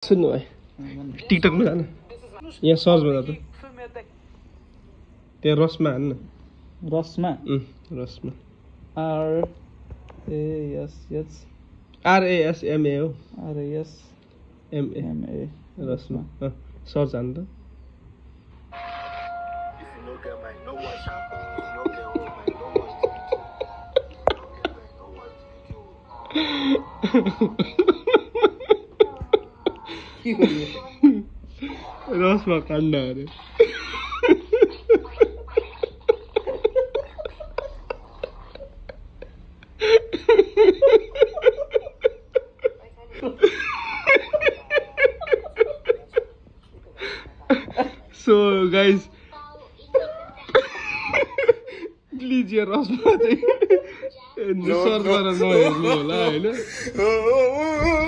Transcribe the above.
सुन्नु भाइ टिकटकमा जान यहाँ सर्चमा जा त त्यहाँ रसमा हान्न रसमा रसमा RASMA हो RASMA रसमा सर्च हान्न त रसमा काण्ड अरे सो गाइज प्लिज यो रसमा चाहिँ सर्च गरेर नहेर्नु होला होइन